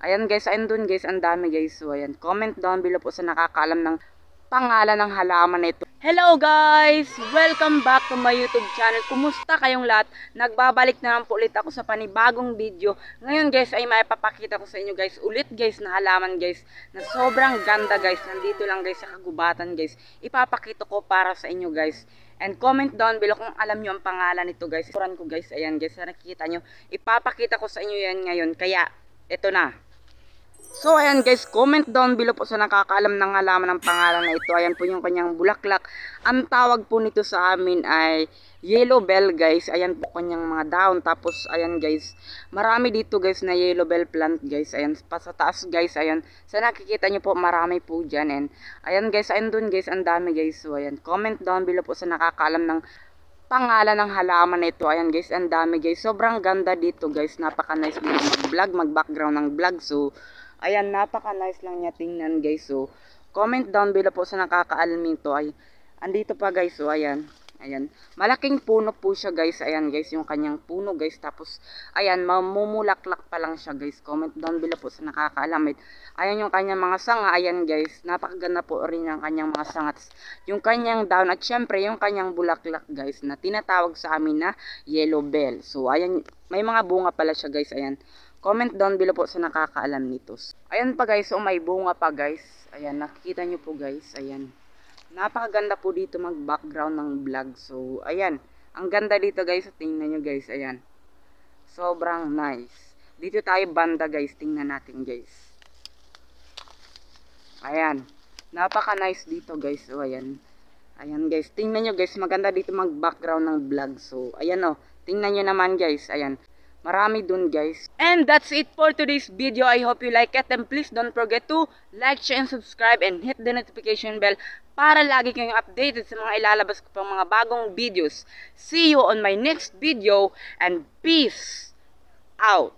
Ayan guys, ayun dun guys, ang dami guys. So ayan, comment down below po sa nakakaalam ng pangalan ng halaman na ito. Hello guys! Welcome back to my YouTube channel. Kumusta kayong lahat? Nagbabalik na naman po ulit ako sa panibagong video. Ngayon guys ay maipapakita ko sa inyo guys ulit guys na halaman guys na sobrang ganda guys. Nandito lang guys sa kagubatan guys. Ipapakita ko para sa inyo guys. And comment down below kung alam nyo ang pangalan nito guys. Suran ko guys, ayan guys, nakikita nyo. Ipapakita ko sa inyo yan ngayon. Kaya, ito na. So ayan guys, comment down below po sa nakakaalam ng halaman ng pangalan na ito. Ayan po yung kanyang bulaklak. Ang tawag po nito sa amin ay yellow bell guys. Ayan po kanyang mga dahon. Tapos ayan guys, marami dito guys na yellow bell plant guys. Ayan pa sa taas guys. Ayan, sa nakikita nyo po marami po dyan. And ayan guys, ayan dun guys, ang dami guys. So ayan, comment down below po sa nakakaalam ng pangalan ng halaman na ito. Ayan guys, ang dami guys. Sobrang ganda dito guys. Napaka nice mag-vlog, mag-background ng vlog. So ayan, napaka-nice lang niya tingnan guys. So, comment down below po sa nakakaalam nito. Ay, andito pa guys. So, ayan. Ayan. Malaking puno po siya guys. Ayan guys, yung kanyang puno guys. Tapos, ayan, mamumulaklak pa lang siya guys. Comment down below po sa nakakaalam. Ayan yung kanyang mga sanga. Ayan guys, napakaganda po rin yung kanyang mga sanga. Yung kanyang down at syempre yung kanyang bulaklak guys na tinatawag sa amin na yellow bell. So, ayan, may mga bunga pala siya guys. Ayan. Comment down below po sa nakakaalam nito. Ayan pa guys, so may bunga pa guys. Ayan, nakikita nyo po guys. Ayan. Napakaganda po dito mag-background ng vlog. So, ayan. Ang ganda dito guys. Tingnan nyo guys. Ayan. Sobrang nice. Dito tayo banda guys. Tingnan natin guys. Ayan. Napaka-nice dito guys. So, ayan. Ayan guys. Tingnan nyo guys. Maganda dito mag-background ng vlog. So, ayan o. Tingnan nyo naman guys. Ayan. Marami dun guys. And that's it for today's video. I hope you like it. And please don't forget to like, share, and subscribe. And hit the notification bell para lagi kayong updated sa mga ilalabas ko pang mga bagong videos. See you on my next video. And peace out.